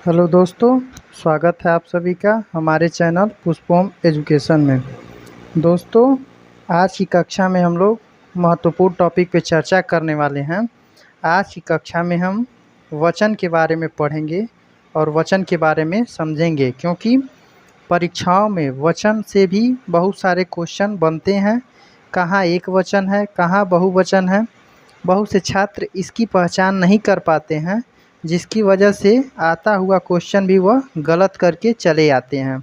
Hello दोस्तों, स्वागत है आप सभी का हमारे चैनल पुष्पम एजुकेशन में। दोस्तों, आज की कक्षा में हम लोग महत्वपूर्ण टॉपिक पे चर्चा करने वाले हैं। आज की कक्षा में हम वचन के बारे में पढ़ेंगे और वचन के बारे में समझेंगे, क्योंकि परीक्षाओं में वचन से भी बहुत सारे क्वेश्चन बनते हैं। कहाँ एक वचन है, कहाँ बहुवचन है। बहुत से छात्र इसकी पहचान नहीं कर पाते हैं, जिसकी वजह से आता हुआ क्वेश्चन भी वह गलत करके चले आते हैं।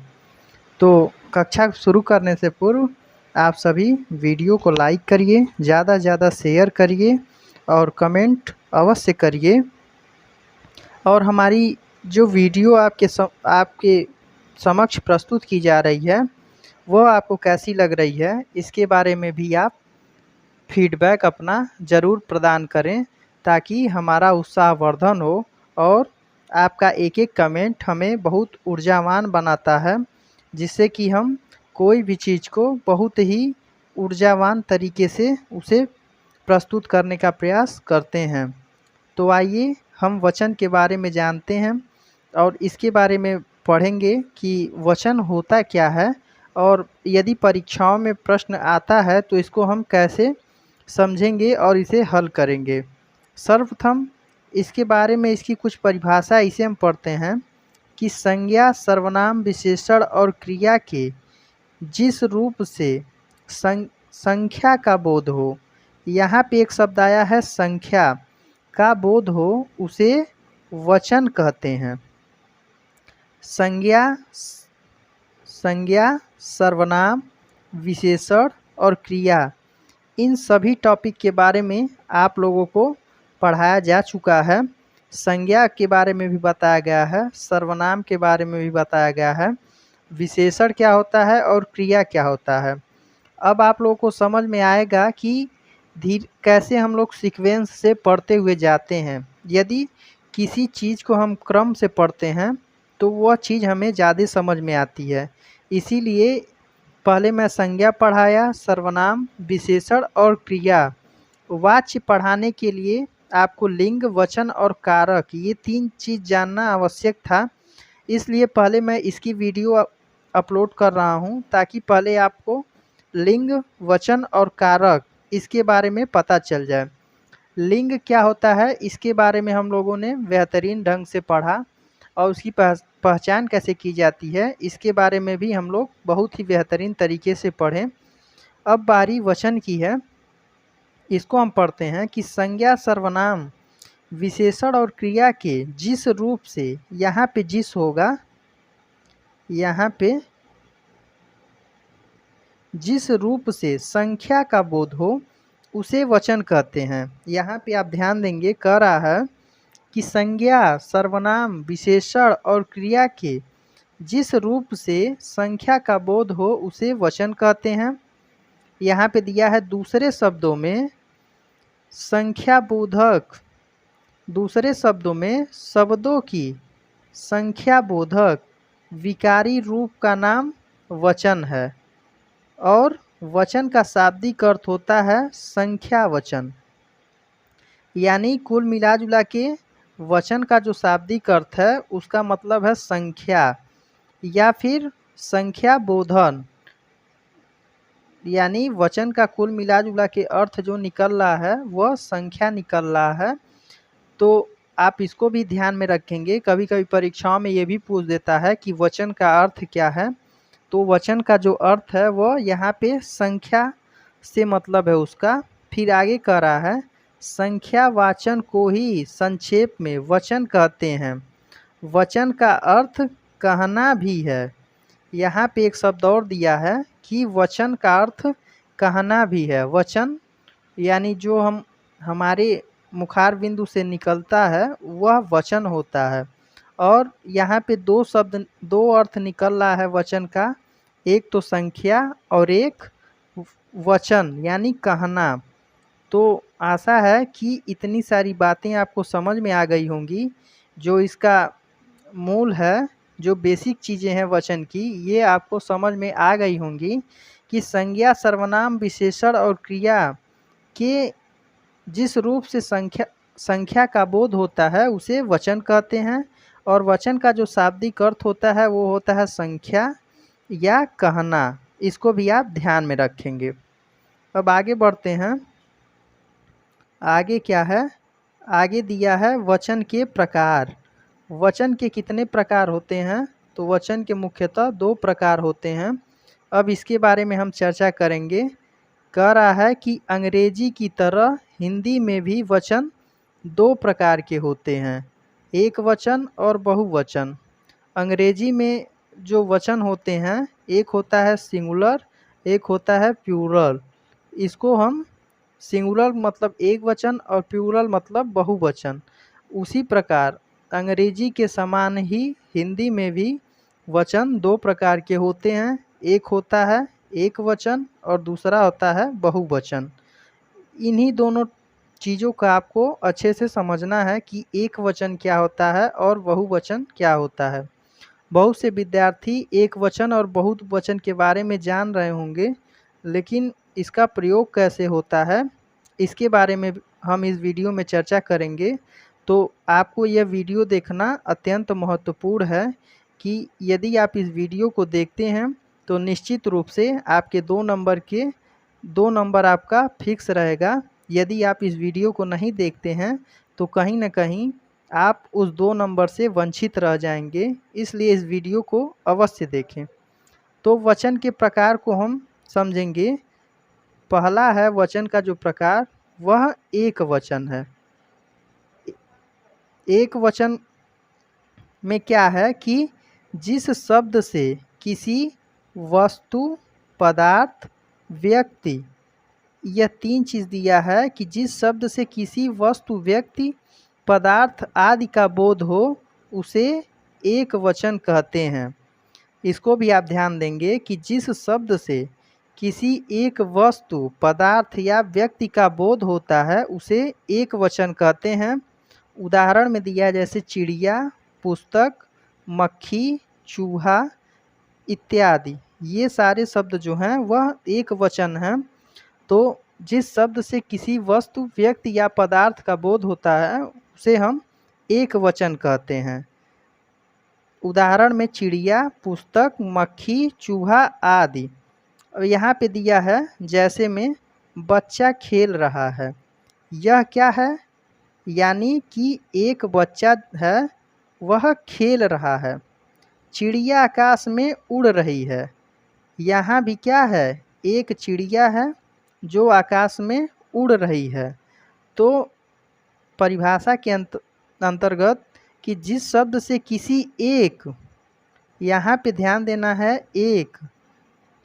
तो कक्षा शुरू करने से पूर्व आप सभी वीडियो को लाइक करिए, ज़्यादा से ज़्यादा शेयर करिए और कमेंट अवश्य करिए। और हमारी जो वीडियो आपके समक्ष प्रस्तुत की जा रही है वह आपको कैसी लग रही है, इसके बारे में भी आप फीडबैक अपना ज़रूर प्रदान करें, ताकि हमारा उत्साहवर्धन हो। और आपका एक एक कमेंट हमें बहुत ऊर्जावान बनाता है, जिससे कि हम कोई भी चीज़ को बहुत ही ऊर्जावान तरीके से उसे प्रस्तुत करने का प्रयास करते हैं। तो आइए हम वचन के बारे में जानते हैं और इसके बारे में पढ़ेंगे कि वचन होता क्या है, और यदि परीक्षाओं में प्रश्न आता है तो इसको हम कैसे समझेंगे और इसे हल करेंगे। सर्वप्रथम इसके बारे में इसकी कुछ परिभाषा इसे हम पढ़ते हैं कि संज्ञा, सर्वनाम, विशेषण और क्रिया के जिस रूप से संख्या का बोध हो। यहाँ पे एक शब्द आया है संख्या का बोध हो, उसे वचन कहते हैं। संज्ञा, सर्वनाम, विशेषण और क्रिया, इन सभी टॉपिक के बारे में आप लोगों को पढ़ाया जा चुका है। संज्ञा के बारे में भी बताया गया है, सर्वनाम के बारे में भी बताया गया है, विशेषण क्या होता है और क्रिया क्या होता है। अब आप लोगों को समझ में आएगा कि कैसे हम लोग सीक्वेंस से पढ़ते हुए जाते हैं। यदि किसी चीज़ को हम क्रम से पढ़ते हैं तो वह चीज़ हमें ज़्यादा समझ में आती है। इसीलिए पहले मैं संज्ञा पढ़ाया, सर्वनाम, विशेषण और क्रिया। वाच्य पढ़ाने के लिए आपको लिंग, वचन और कारक, ये 3 चीज़ जानना आवश्यक था। इसलिए पहले मैं इसकी वीडियो अपलोड कर रहा हूँ, ताकि पहले आपको लिंग, वचन और कारक इसके बारे में पता चल जाए। लिंग क्या होता है, इसके बारे में हम लोगों ने बेहतरीन ढंग से पढ़ा, और उसकी पहचान कैसे की जाती है इसके बारे में भी हम लोग बहुत ही बेहतरीन तरीके से पढ़ें। अब बारी वचन की है, इसको हम पढ़ते हैं कि संज्ञा, सर्वनाम, विशेषण और क्रिया के जिस रूप से, यहाँ पे जिस होगा, यहाँ पे जिस रूप से संख्या का बोध हो उसे वचन कहते हैं। यहाँ पे आप ध्यान देंगे, कह रहा है कि संज्ञा, सर्वनाम, विशेषण और क्रिया के जिस रूप से संख्या का बोध हो उसे वचन कहते हैं। यहाँ पे दिया है दूसरे शब्दों में संख्या बोधक, दूसरे शब्दों में शब्दों की संख्या बोधक विकारी रूप का नाम वचन है, और वचन का शाब्दिक अर्थ होता है संख्या वचन। यानी कुल मिला जुला के वचन का जो शाब्दिक अर्थ है उसका मतलब है संख्या या फिर संख्या बोधन। यानी वचन का कुल मिला जुला के अर्थ जो निकल रहा है वह संख्या निकल रहा है। तो आप इसको भी ध्यान में रखेंगे, कभी कभी परीक्षाओं में ये भी पूछ देता है कि वचन का अर्थ क्या है। तो वचन का जो अर्थ है वह यहाँ पे संख्या से मतलब है उसका। फिर आगे कह रहा है संख्या वाचन को ही संक्षेप में वचन कहते हैं। वचन का अर्थ कहना भी है। यहाँ पे एक शब्द और दिया है कि वचन का अर्थ कहना भी है। वचन यानी जो हमारे मुखार बिंदु से निकलता है वह वचन होता है। और यहाँ पे दो अर्थ निकल रहा है वचन का, एक तो संख्या और एक वचन यानी कहना। तो आशा है कि इतनी सारी बातें आपको समझ में आ गई होंगी। जो इसका मूल है, जो बेसिक चीज़ें हैं वचन की, ये आपको समझ में आ गई होंगी कि संज्ञा, सर्वनाम, विशेषण और क्रिया के जिस रूप से संख्या का बोध होता है उसे वचन कहते हैं, और वचन का जो शाब्दिक अर्थ होता है वो होता है संख्या या कहना। इसको भी आप ध्यान में रखेंगे। अब आगे बढ़ते हैं। आगे क्या है? आगे दिया है वचन के प्रकार। वचन के कितने प्रकार होते हैं? तो वचन के मुख्यतः 2 प्रकार होते हैं। अब इसके बारे में हम चर्चा करेंगे। कह रहा है कि अंग्रेजी की तरह हिंदी में भी वचन 2 प्रकार के होते हैं, एक वचन और बहुवचन। अंग्रेजी में जो वचन होते हैं, एक होता है सिंगुलर, एक होता है प्लूरल। इसको हम सिंगुलर मतलब एक वचन और प्लूरल मतलब बहुवचन। उसी प्रकार अंग्रेजी के समान ही हिंदी में भी वचन 2 प्रकार के होते हैं। एक होता है एक वचन और दूसरा होता है बहुवचन। इन्हीं दोनों चीज़ों का आपको अच्छे से समझना है कि एक वचन क्या होता है और बहुवचन क्या होता है। बहुत से विद्यार्थी एक वचन और बहुवचन के बारे में जान रहे होंगे, लेकिन इसका प्रयोग कैसे होता है इसके बारे में हम इस वीडियो में चर्चा करेंगे। तो आपको यह वीडियो देखना अत्यंत महत्वपूर्ण है कि यदि आप इस वीडियो को देखते हैं तो निश्चित रूप से आपके 2 नंबर आपका फिक्स रहेगा। यदि आप इस वीडियो को नहीं देखते हैं तो कहीं न कहीं आप उस 2 नंबर से वंचित रह जाएंगे, इसलिए इस वीडियो को अवश्य देखें। तो वचन के प्रकार को हम समझेंगे। पहला है वचन का जो प्रकार, वह एक वचन है। एक वचन में क्या है कि जिस शब्द से किसी वस्तु, पदार्थ, व्यक्ति, यह 3 चीज़ दिया है कि जिस शब्द से किसी वस्तु, व्यक्ति, पदार्थ आदि का बोध हो उसे एक वचन कहते हैं। इसको भी आप ध्यान देंगे कि जिस शब्द से किसी एक वस्तु, पदार्थ या व्यक्ति का बोध होता है उसे एक वचन कहते हैं। उदाहरण में दिया है जैसे चिड़िया, पुस्तक, मक्खी, चूहा इत्यादि। ये सारे शब्द जो हैं वह एक वचन हैं। तो जिस शब्द से किसी वस्तु, व्यक्ति या पदार्थ का बोध होता है उसे हम एक वचन कहते हैं। उदाहरण में चिड़िया, पुस्तक, मक्खी, चूहा आदि। और यहाँ पे दिया है जैसे में बच्चा खेल रहा है। यह क्या है? यानी कि एक बच्चा है, वह खेल रहा है। चिड़िया आकाश में उड़ रही है। यहाँ भी क्या है? एक चिड़िया है जो आकाश में उड़ रही है। तो परिभाषा के अंतर्गत कि जिस शब्द से किसी एक, यहाँ पे ध्यान देना है, एक,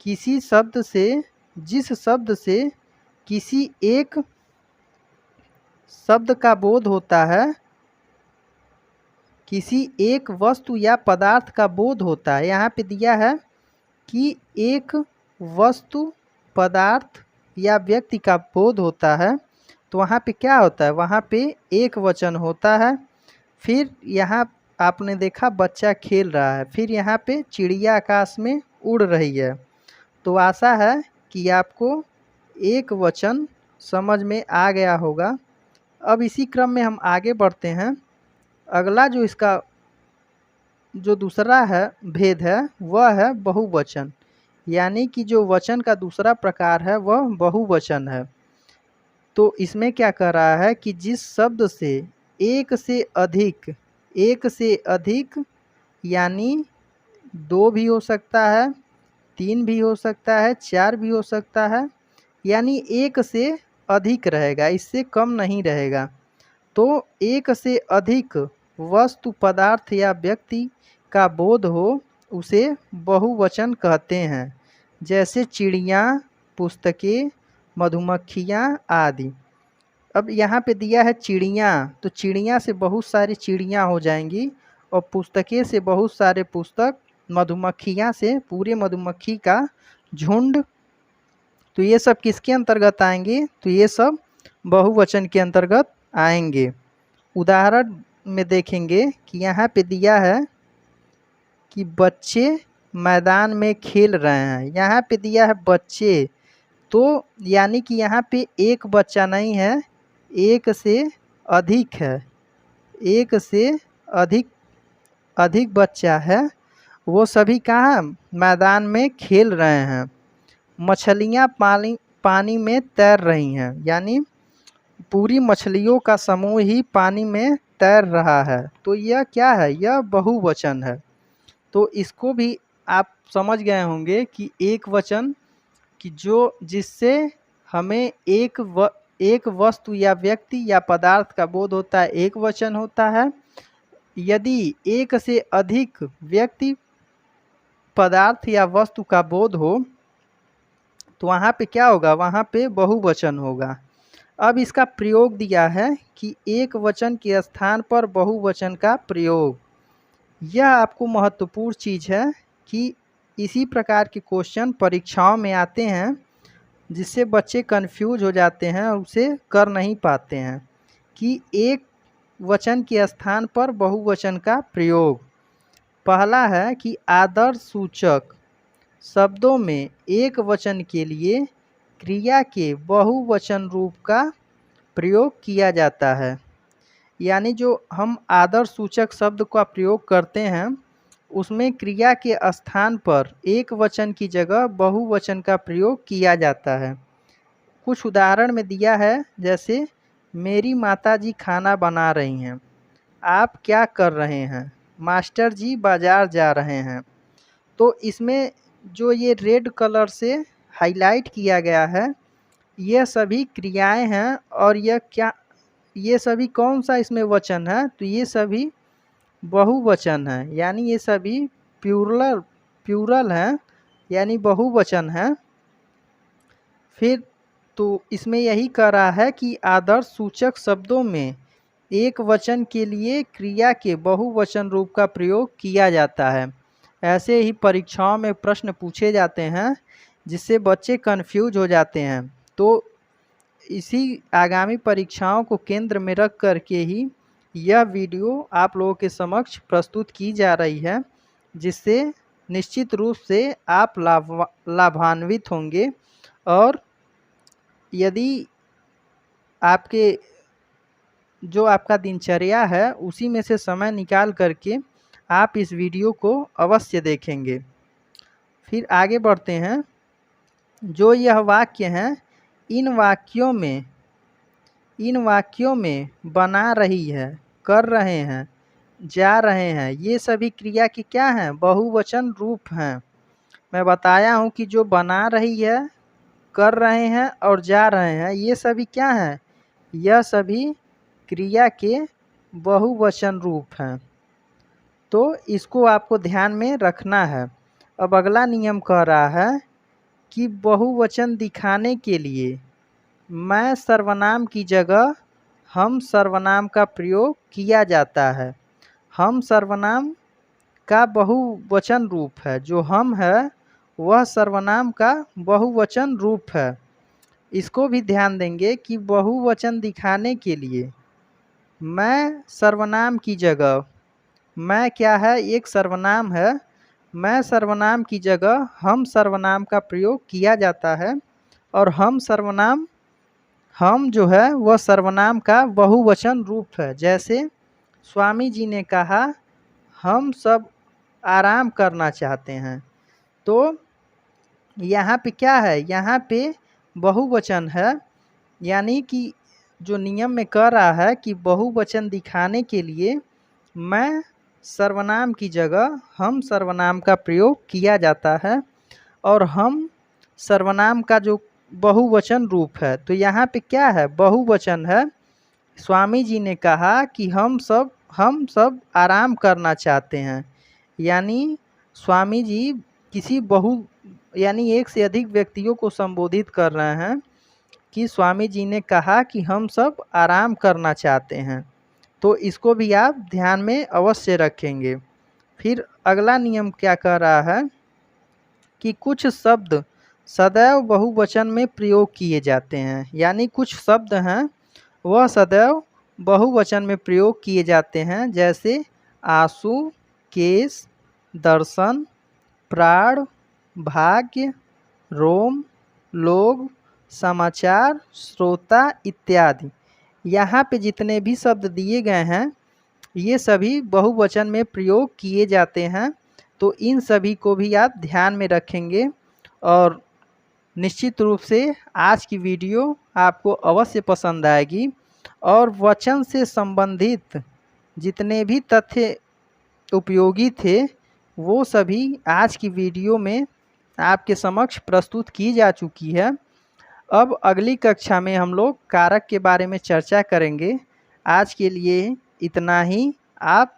किसी शब्द से, जिस शब्द से किसी एक शब्द का बोध होता है, किसी एक वस्तु या पदार्थ का बोध होता है। यहाँ पे दिया है कि एक वस्तु, पदार्थ या व्यक्ति का बोध होता है, तो वहाँ पे क्या होता है? वहाँ पे एक वचन होता है। फिर यहाँ आपने देखा बच्चा खेल रहा है, फिर यहाँ पे चिड़िया आकाश में उड़ रही है। तो आशा है कि आपको एक वचन समझ में आ गया होगा। अब इसी क्रम में हम आगे बढ़ते हैं। अगला जो इसका जो दूसरा है भेद है वह है बहुवचन। यानी कि जो वचन का दूसरा प्रकार है वह बहुवचन है। तो इसमें क्या कह रहा है कि जिस शब्द से एक से अधिक यानी 2 भी हो सकता है, 3 भी हो सकता है, 4 भी हो सकता है, यानी एक से अधिक रहेगा, इससे कम नहीं रहेगा। तो एक से अधिक वस्तु, पदार्थ या व्यक्ति का बोध हो उसे बहुवचन कहते हैं। जैसे चिड़िया, पुस्तकें, मधुमक्खियाँ आदि। अब यहाँ पे दिया है चिड़िया, तो चिड़िया से बहुत सारी चिड़ियाँ हो जाएंगी और पुस्तकें से बहुत सारे पुस्तक, मधुमक्खियाँ से पूरे मधुमक्खी का झुंड। तो ये सब किसके अंतर्गत आएंगे? तो ये सब बहुवचन के अंतर्गत आएंगे। उदाहरण में देखेंगे कि यहाँ पे दिया है कि बच्चे मैदान में खेल रहे हैं। यहाँ पे दिया है बच्चे, तो यानी कि यहाँ पे एक बच्चा नहीं है, एक से अधिक है, एक से अधिक अधिक बच्चा है वो सभी कहाँ मैदान में खेल रहे हैं। मछलियाँ पानी में तैर रही हैं, यानी पूरी मछलियों का समूह ही पानी में तैर रहा है। तो यह क्या है, यह बहुवचन है। तो इसको भी आप समझ गए होंगे कि एक वचन कि जो जिससे हमें एक वस्तु या व्यक्ति या पदार्थ का बोध होता है, एक वचन होता है। यदि एक से अधिक व्यक्ति, पदार्थ या वस्तु का बोध हो तो वहाँ पे क्या होगा, वहाँ पे बहुवचन होगा। अब इसका प्रयोग दिया है कि एक वचन के स्थान पर बहुवचन का प्रयोग। यह आपको महत्वपूर्ण चीज़ है कि इसी प्रकार के क्वेश्चन परीक्षाओं में आते हैं, जिससे बच्चे कंफ्यूज हो जाते हैं और उसे कर नहीं पाते हैं कि एक वचन के स्थान पर बहुवचन का प्रयोग। पहला है कि आदर्श सूचक शब्दों में एक वचन के लिए क्रिया के बहुवचन रूप का प्रयोग किया जाता है। यानी जो हम आदर्श सूचक शब्द का प्रयोग करते हैं उसमें क्रिया के स्थान पर एक वचन की जगह बहुवचन का प्रयोग किया जाता है। कुछ उदाहरण में दिया है, जैसे मेरी माताजी खाना बना रही हैं, आप क्या कर रहे हैं, मास्टर जी बाजार जा रहे हैं। तो इसमें जो ये रेड कलर से हाईलाइट किया गया है ये सभी क्रियाएं हैं। और ये सभी कौन सा इसमें वचन है, तो ये सभी बहुवचन है, यानी ये सभी प्यूरल हैं, यानी बहुवचन है। फिर तो इसमें यही कह रहा है कि आदर्श सूचक शब्दों में एक वचन के लिए क्रिया के बहुवचन रूप का प्रयोग किया जाता है। ऐसे ही परीक्षाओं में प्रश्न पूछे जाते हैं जिससे बच्चे कंफ्यूज हो जाते हैं। तो इसी आगामी परीक्षाओं को केंद्र में रख कर के ही यह वीडियो आप लोगों के समक्ष प्रस्तुत की जा रही है, जिससे निश्चित रूप से आप लाभान्वित होंगे। और यदि आपका दिनचर्या है उसी में से समय निकाल करके आप इस वीडियो को अवश्य देखेंगे। फिर आगे बढ़ते हैं। जो यह वाक्य हैं इन वाक्यों में बना रही है, कर रहे हैं, जा रहे हैं, ये सभी क्रिया की क्या हैं, बहुवचन रूप हैं। मैं बताया हूँ कि जो बना रही है, कर रहे हैं और जा रहे हैं, ये सभी क्या हैं, यह सभी क्रिया के बहुवचन रूप हैं। तो इसको आपको ध्यान में रखना है। अब अगला नियम कह रहा है कि बहुवचन दिखाने के लिए मैं सर्वनाम की जगह हम सर्वनाम का प्रयोग किया जाता है। हम सर्वनाम का बहुवचन रूप है, जो हम है वह सर्वनाम का बहुवचन रूप है। इसको भी ध्यान देंगे कि बहुवचन दिखाने के लिए मैं सर्वनाम की जगह, मैं क्या है, एक सर्वनाम है, मैं सर्वनाम की जगह हम सर्वनाम का प्रयोग किया जाता है। और हम जो है वह सर्वनाम का बहुवचन रूप है। जैसे स्वामी जी ने कहा हम सब आराम करना चाहते हैं, तो यहाँ पे क्या है, यहाँ पे बहुवचन है। यानी कि जो नियम में कह रहा है कि बहुवचन दिखाने के लिए मैं सर्वनाम की जगह हम सर्वनाम का प्रयोग किया जाता है। और हम सर्वनाम का जो बहुवचन रूप है, तो यहाँ पे क्या है, बहुवचन है। स्वामी जी ने कहा कि हम सब आराम करना चाहते हैं, यानी स्वामी जी यानी एक से अधिक व्यक्तियों को संबोधित कर रहे हैं कि स्वामी जी ने कहा कि हम सब आराम करना चाहते हैं। तो इसको भी आप ध्यान में अवश्य रखेंगे। फिर अगला नियम क्या कह रहा है कि कुछ शब्द सदैव बहुवचन में प्रयोग किए जाते हैं। यानी कुछ शब्द हैं वह सदैव बहुवचन में प्रयोग किए जाते हैं। जैसे आंसू, केस, दर्शन, प्राण, भाग्य, रोम, लोग, समाचार, श्रोता इत्यादि। यहाँ पे जितने भी शब्द दिए गए हैं ये सभी बहुवचन में प्रयोग किए जाते हैं। तो इन सभी को भी आप ध्यान में रखेंगे और निश्चित रूप से आज की वीडियो आपको अवश्य पसंद आएगी। और वचन से संबंधित जितने भी तथ्य उपयोगी थे वो सभी आज की वीडियो में आपके समक्ष प्रस्तुत की जा चुकी है। अब अगली कक्षा में हम लोग कारक के बारे में चर्चा करेंगे। आज के लिए इतना ही। आप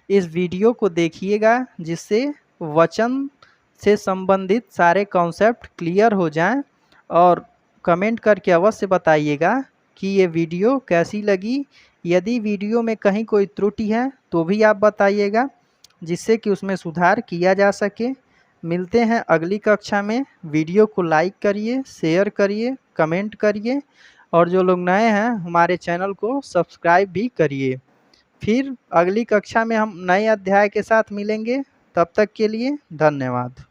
इस वीडियो को देखिएगा जिससे वचन से संबंधित सारे कॉन्सेप्ट क्लियर हो जाएं और कमेंट करके अवश्य बताइएगा कि ये वीडियो कैसी लगी। यदि वीडियो में कहीं कोई त्रुटि है तो भी आप बताइएगा जिससे कि उसमें सुधार किया जा सके। मिलते हैं अगली कक्षा में। वीडियो को लाइक करिए, शेयर करिए, कमेंट करिए और जो लोग नए हैं हमारे चैनल को सब्सक्राइब भी करिए। फिर अगली कक्षा में हम नए अध्याय के साथ मिलेंगे। तब तक के लिए धन्यवाद।